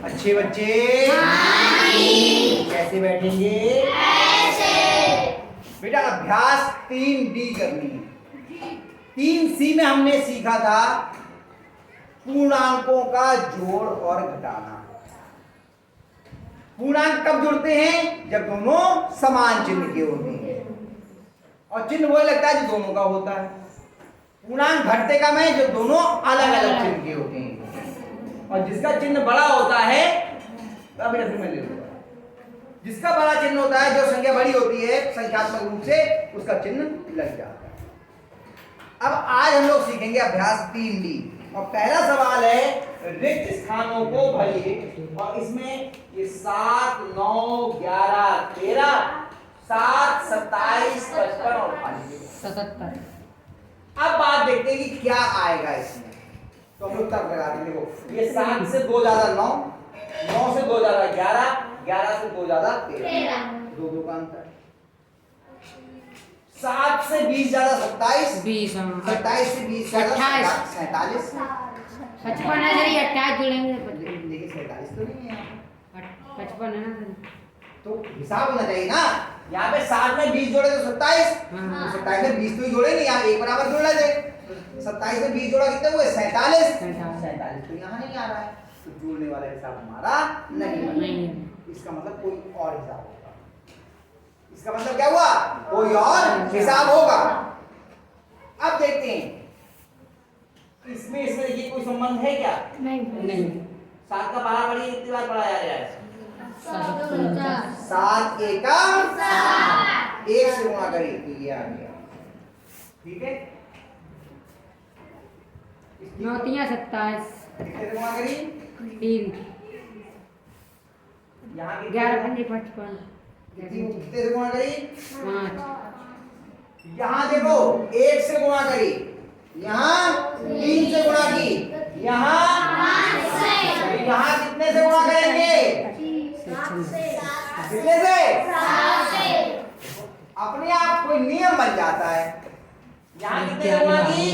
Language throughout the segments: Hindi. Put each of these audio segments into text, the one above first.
अच्छे बच्चे कैसे बैठेंगे? बेटा अभ्यास 3D करनी है। 3C में हमने सीखा था पूर्णांकों का जोड़ और घटाना। पूर्णांक कब जुड़ते हैं? जब दोनों समान चिन्ह के होते हैं, और चिन्ह वही लगता है जो दोनों का होता है। पूर्णांक घटते कब है? जो दोनों अलग अलग चिन्ह के होते हैं, और जिसका चिन्ह बड़ा होता है, अभी मैं ले लूंगा, जिसका बड़ा चिन्ह होता है, जो संख्या बड़ी होती है संख्यात्मक रूप से, उसका चिन्ह लग जाता है। अब आज हम लोग सीखेंगे अभ्यास 3D, और पहला सवाल है रिक्त स्थानों को भरिए, और इसमें ये 7, 9, 11, 13, 7, 27, 55 और 77। अब बात देखते हैं कि क्या आएगा इसमें। तो हम लोग तब लगा देंगे। देखो ये 7 से 2 ज्यादा 9, 9 से 2 ज्यादा 11, 11 से 2 ज्यादा 13, 2 2 का अंतर। 7 से 20 ज्यादा 27, 27 से 20 ज्यादा 47, 55 है जरी 28 जुड़ेंगे लेकिन 47 तो नहीं है, 55 है ना, तो हिसाब होना चाहिए ना। यहाँ पे 7 में 20 जोड़े तो 27, तो 27 में 20 तो ही जोड़े नहीं, यहाँ एक बराबर जोड़ लेते। 27 में 20 जोड़ा कितने हुए? 47, 47 तो यहाँ नहीं आ रहा है, तो जोड़ने वाला हिसाब हमारा नहीं बना। इसका मतलब कोई और हिसाब होगा। इसका मतलब क्या हुआ? कोई और हिसाब होगा। अब देखते हैं इसमें देखिए कोई संबंध है क्या? नहीं 7 का 12 पढ़िए, कितनी बार पढ़ा जा रहा है? 7 एकम 1 से गुणा करिए तो ये आ गया। ठीक है, 9 3 27 कितने से गुणा करिए? 3 यहाँ 11 5 55 कितने से गुणा करिए? 5 यहाँ देखो 1 से गुणा करी, यहाँ 3 से गुणा की, यहाँ कितने से गुणा करेंगे? कितने से? अपने आप कोई नियम बन जाता है। यहाँ कितने से गुणा की?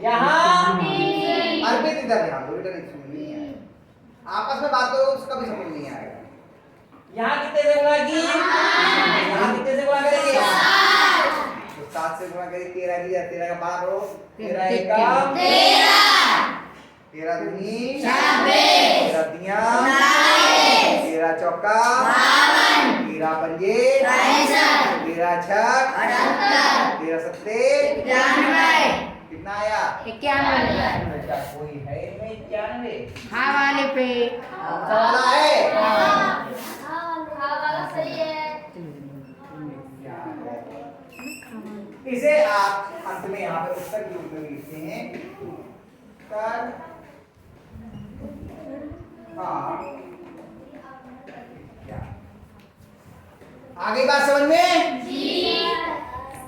यहाँ अर्पित इधर ध्यान दो, इधर समझ नहीं आएगा, आपस में बात करो उसका भी समझ नहीं आएगा। यहाँ कितने से गुणा की? यहाँ कितने से गुणा करेंगे? 7 से गुणा करिए, 13 की 13 का 12 करो, 13 एकम 13 दूनी 26, 13 तिया 13 चौका 13 पंजे 13 छक 13 सत्ते कितना आया? 91। कोई है नहीं 91? हाँ वाले पे सवाल है। इसे आप अंत में यहाँ पे उत्तर के रूप में लिखते हैं। उत्तर आगे बात समझ में?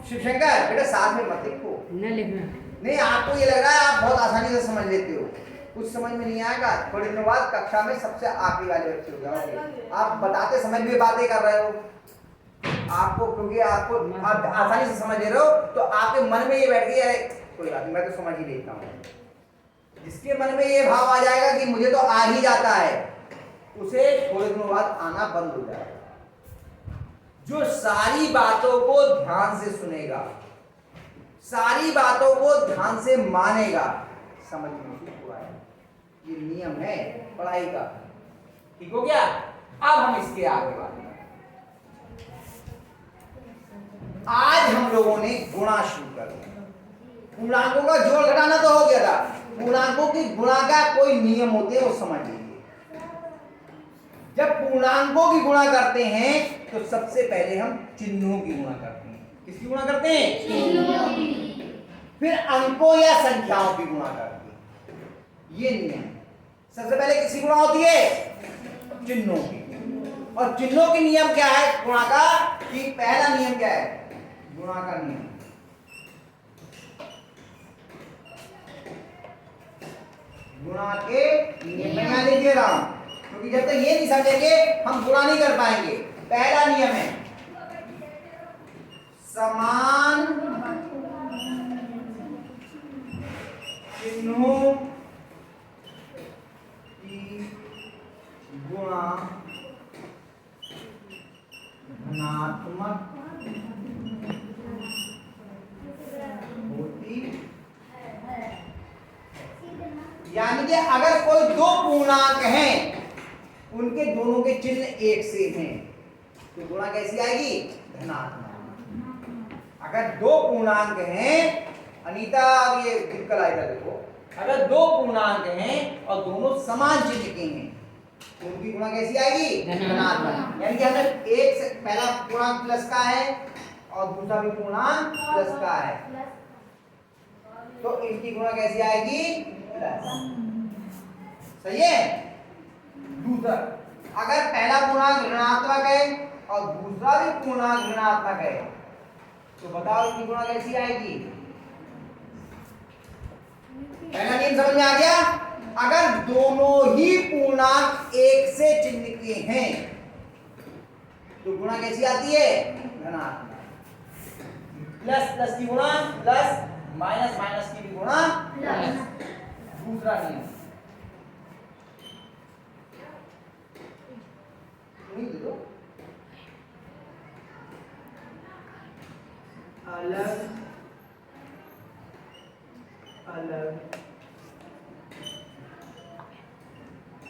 शिवशंकर बेटा साथ में मत लिखो। न लिखना नहीं, आपको ये लग रहा है आप बहुत आसानी से समझ लेते हो, कुछ समझ में नहीं आएगा। थोड़ी दिनों बाद कक्षा में सबसे आखिरी वाले बच्चे हो जाओगे। आप बताते समझ में बातें कर रहे हो, आपको क्योंकि आपको आप आसानी से समझ ले रहे हो, तो आपके मन में ये बैठ गया है कोई बात नहीं, मैं तो समझ ही लेता हूँ। जिसके मन में ये भाव आ जाएगा कि मुझे तो आ ही जाता है, उसे थोड़े दिनों बाद आना बंद हो जाएगा। जो सारी बातों को ध्यान से सुनेगा, सारी बातों को ध्यान से मानेगा, समझ में ठीक हुआ है। ये नियम है पढ़ाई का। ठीक हो गया? अब हम इसके आगे बढ़ते हैं। आज हम लोगों ने गुणा शुरू कर दिया। पूर्णांकों का जोड़ घटाना तो हो गया था, पूर्णांकों की गुणा का कोई नियम होते हैं वो समझ लीजिए। जब पूर्णांकों की गुणा करते हैं तो सबसे पहले हम चिन्हों की गुणा करते हैं। किसकी गुणा करते हैं? चिन्हों की। फिर अंकों या संख्याओं की गुणा करते हैं। ये नियम सबसे पहले किसकी गुणा होती है? चिन्हों की। और चिन्हों के नियम क्या है गुणा का? कि पहला नियम क्या है गुणा का नियम? गुणा के नियम में लिख दे रहा हूं, क्योंकि जब तक ये नहीं समझेंगे हम गुणा नहीं कर पाएंगे। पहला नियम है समान चिन्हों की ऋणात्मक होती, यानी कि अगर कोई दो पूर्णांक हैं उनके दोनों के चिन्ह एक से हैं तो गुणा कैसी आएगी? धनात्मक। अगर दो पूर्णांक हैं, अनीता अब ये दिक्कत आएगा, देखो अगर दो पूर्णांक हैं और दोनों समान चिन्ह के हैं तो उनकी गुणा कैसी आएगी? धनात्मक। यानी कि हमें एक से पहला पूर्णांक प्लस का है और दूसरा भी पूर्णांक प्लस का है तो इनकी गुणा कैसी आएगी? प्लस। सही है। दूसरा, अगर पहला पूर्णांक ऋणात्मक है और दूसरा भी पूर्णांक ऋणात्मक है तो बताओ इनकी गुणा कैसी आएगी? पहला नियम समझ में आ गया? अगर दोनों ही पूर्णांक एक से चिन्ह के हैं तो गुणा कैसी आती है? धनात्मक। प्लस प्लस की गुणा प्लस, माइनस माइनस की भी गुणा प्लस। दूसरा नियम दे दो, अलग अलग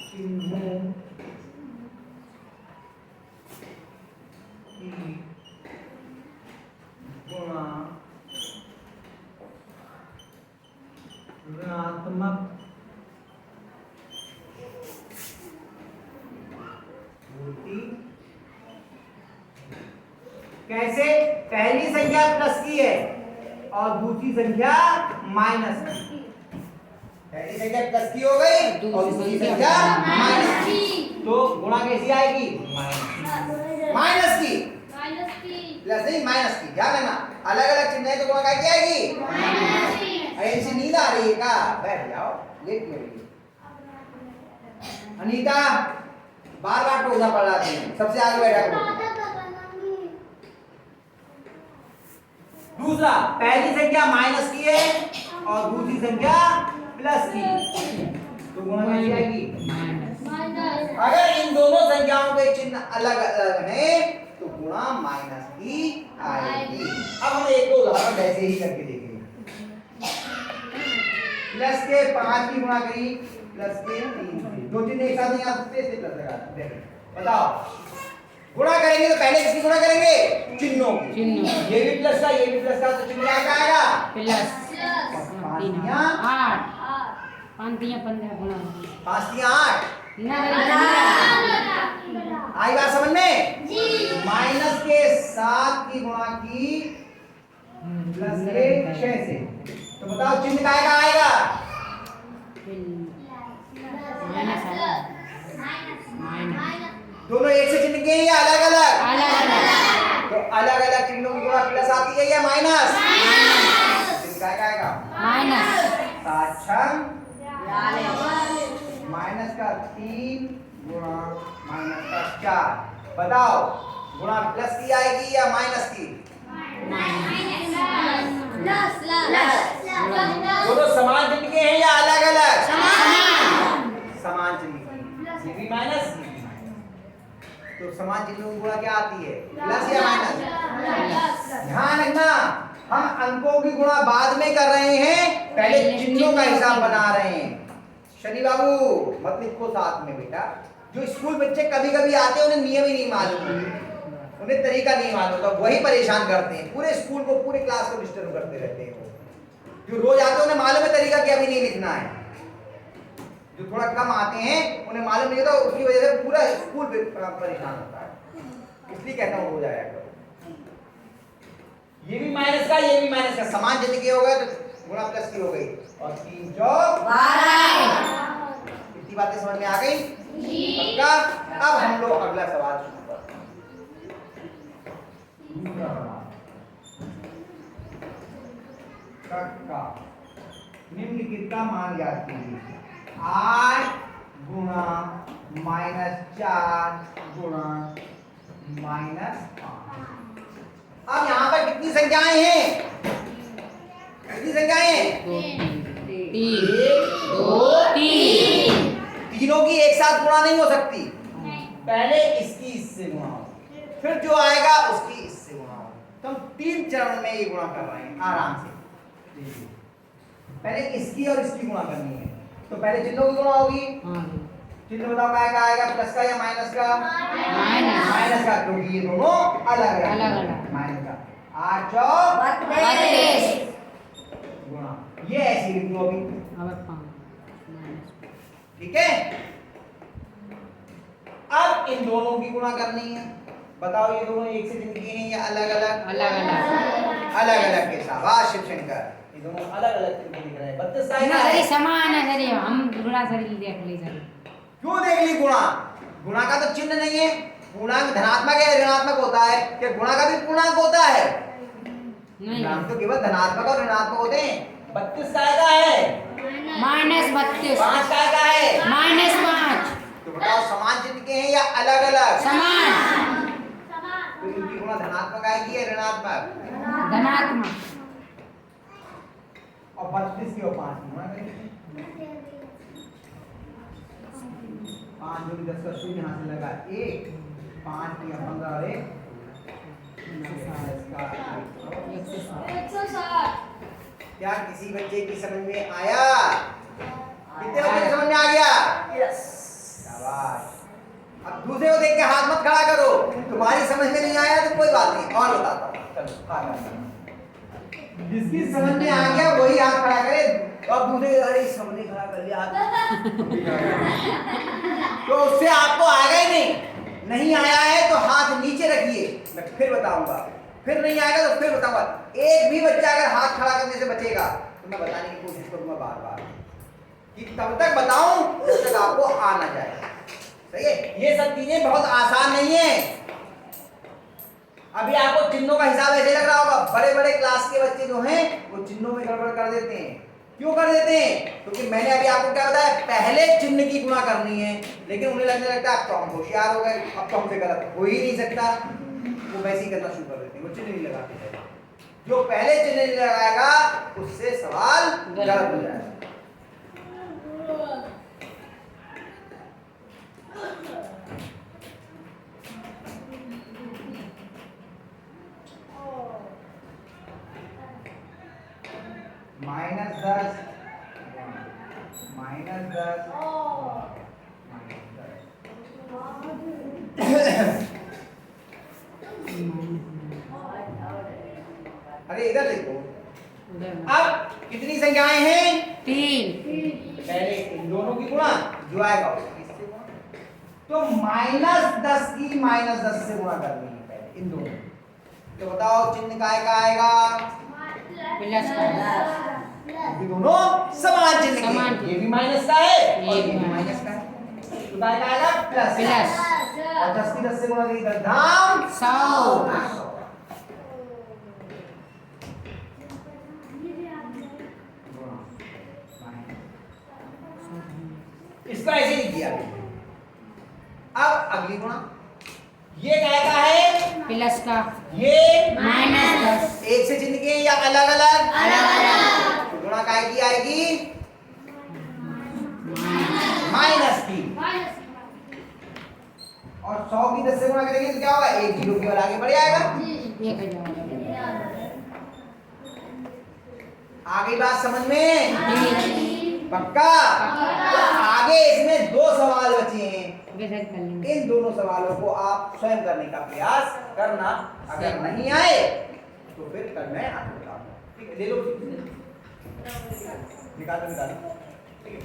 चिन्हों की गुणा ऋणात्मक होती। कैसे? पहली संख्या प्लस की है और दूसरी संख्या माइनस की। पहली संख्या प्लस की हो गई और दूसरी संख्या माइनस की, तो गुणा कैसी आएगी? माइनस की। प्लस नहीं माइनस की, ध्यान रखना। अलग अलग चिन्ह है तो गुणा क्या आएगी? ऐसी नींद आ रही है का? बैठ जाओ, लेट ले रही। अनीता बार बार टोकना पड़ रहा है, सबसे आगे बैठा करो। दूसरा, पहली संख्या माइनस की है और दूसरी संख्या प्लस की, तो गुणा कैसी आएगी? अगर इन दोनों संख्याओं के चिन्ह अलग अलग हैं तो गुणा माइनस की आएगी। अब हम एक दो उदाहरण ऐसे ही करके देखेंगे। प्लस के 5 की गुणा करी, प्लस के 3 की, दो चिन्ह एक साथ नहीं आ सकते इसलिए प्लस लगा देंगे। बताओ गुणा करेंगे तो पहले किसकी गुणा करेंगे? चिन्हों की। ये भी प्लस का, ये भी प्लस का, तो चिन्ह क्या आएगा? प्लस। 8 5 15 गुणा 5 8 आई बात समझ में? माइनस के 7 की गुणा की प्लस के 6 से, तो बताओ चिन्ह का आएगा? दोनों एक से चिन्ह के हैं या अलग अलग? तो अलग अलग चिन्हों की गुणा प्लस आती है या माइनस? चिन्ह का आएगा माइनस। माइनस का 3 गुणा माइनस का 4, बताओ गुणा प्लस की आएगी या माइनस की? दोनों समान चिन्ह के हैं या अलग अलग? समान चिन्ह के, ये भी माइनस, तो समान चिन्हों की गुणा क्या आती है? प्लस या माइनस? ध्यान रखना, हम अंकों की गुणा बाद में कर रहे हैं, पहले चिन्हों का हिसाब बना रहे हैं। शनि बाबू मत लिखो साथ में बेटा। जो स्कूल बच्चे कभी कभी आते हैं उन्हें नियम ही नहीं मालूम, उन्हें तरीका नहीं मालूम, तो वही परेशान करते हैं, पूरे स्कूल को पूरे क्लास को डिस्टर्ब करते रहते हैं। जो रोज आते हैं उन्हें मालूम है तरीका क्या भी नहीं लिखना है, जो थोड़ा कम आते हैं उन्हें मालूम नहीं होता, उसकी वजह से पूरा स्कूल परेशान होता है। इसलिए कहता हूँ हो जाएगा करो। ये भी माइनस का, ये भी माइनस का, समान चिन्ह के हो गए तो गुणा प्लस की हो गई, और 3 चौक 12। इतनी बातें समझ में आ गई? पक्का? अब हम लोग अगला सवाल शुरू करते हैं। निम्नलिखित का मान याद कीजिए। 8 गुणा -4 गुणा -5। अब यहाँ पर कितनी संख्याएं हैं? कितनी संख्याएं हैं? 3 2 3। तीनों की एक साथ गुणा नहीं हो सकती, पहले इसकी इससे गुणा होगी, फिर जो आएगा उसकी इससे गुणा होगा। तो हम 3 चरण में ये गुणा कर रहे हैं आराम से। पहले इसकी और इसकी गुणा करनी है, तो पहले चिन्हों की गुणा होगी। हाँ चिन्ह बताओ क्या आएगा, प्लस का या माइनस का? माइनस का, क्योंकि ये दोनों अलग अलग। माइनस का 8 चौक 32 गुणा, ये ऐसी लिख दो अभी, अब 5 ठीक है। अब इन दोनों की गुणा करनी है। बताओ ये दोनों एक से जिनकी हैं या अलग अलग? अलग अलग के शाबाश शिव शंकर, ये दोनों अलग अलग चिन्ह दिख रहे हैं। 32 का ना है सरी समान है सरी, हम गुणा सरी देख ली सरी। क्यों देख ली? गुणा, गुणा का तो चिन्ह नहीं है। पूर्णांक धनात्मक है ऋणात्मक होता है, क्या गुणा का भी पूर्णांक होता है? नहीं, पूर्णांक तो केवल धनात्मक और ऋणात्मक होते हैं। 32 का है -32 5 का है -5 तो बताओ समान चिन्ह के हैं या अलग अलग? समान तो इनकी गुणा धनात्मक आएगी या ऋणात्मक? धनात्मक। और 32 की और 5 की गुणा करेंगे। 5 जोड़ी 10 का शून्य यहाँ से लगा 1, 5 की 15 और 1 क्या किसी बच्चे की समझ में आया? कितने बच्चे की समझ में आ गया? यस, शाबाश। अब दूसरे को देख के हाथ मत खड़ा करो, तुम्हारी समझ में नहीं आया तो कोई बात नहीं, और बताता हूँ। चलो आगे। जिसकी समझ में आ गया वही हाथ खड़ा करे, अब दूसरे अरे समझ खड़ा कर लिया हाथ तो उससे आपको आएगा ही नहीं आया है तो हाथ नीचे रखिए, मैं फिर बताऊंगा। फिर नहीं आएगा तो फिर बताऊंगा। एक भी बच्चा अगर हाथ खड़ा करने से बचेगा तो मैं बताने की कोशिश करूंगा बार बार, कि तब तक बताऊं जब तक आपको आ ना जाए। सही है, ये सब चीजें बहुत आसान नहीं है। अभी आपको चिन्हों का हिसाब ऐसे लग रहा होगा, बड़े बड़े क्लास के बच्चे जो हैं वो चिन्हों में गड़बड़ कर देते हैं। क्यों कर देते हैं? क्योंकि मैंने अभी आपको क्या बताया, पहले चिन्ह की गुणा करनी है, लेकिन उन्हें लगने लगता है अब तो हम होशियार हो गए, अब तो हमसे गलत हो ही नहीं सकता, वो वैसे ही करना शुरू कर देते हैं, वो चिन्ह नहीं लगाते। जो पहले चिन्ह नहीं लगाएगा उससे सवाल गलत हो जाएगा। -10 अरे इधर देखो, अब कितनी संख्याएं हैं? 3 पहले इन दोनों की गुणा, जो आएगा इससे गुणा, तो -10 की -10 से गुणा करनी है पहले इन दोनों। तो बताओ चिन्ह काय का आएगा? प्लस का। ये दोनों समान चिन्ह के, समान। ये भी माइनस का है और ये ये भी भी माइनस का है, तो काय का आएगा? प्लस। और 10 की 10 से गुणा करेंगे तो दाम 100। इसको ऐसे नहीं किया। अब अगली गुणा, ये काय का है? प्लस का। ये -10 एक से चिन्ह के या अलग अलग? अलग तो गुणा काय की आएगी? माइनस की। और 100 की 10 से गुणा करेंगे तो क्या होगा? एक जीरो की ओर आगे बढ़ जाएगा। 1000। आगे बात समझ में? पक्का? तो आगे इसमें 2 सवाल बचे हैं, इन दोनों सवालों को आप स्वयं करने का प्रयास करना। अगर नहीं आए तो फिर कल मैं आपको बताऊंगा। ठीक है, ले लो, निकालो। ठीक है।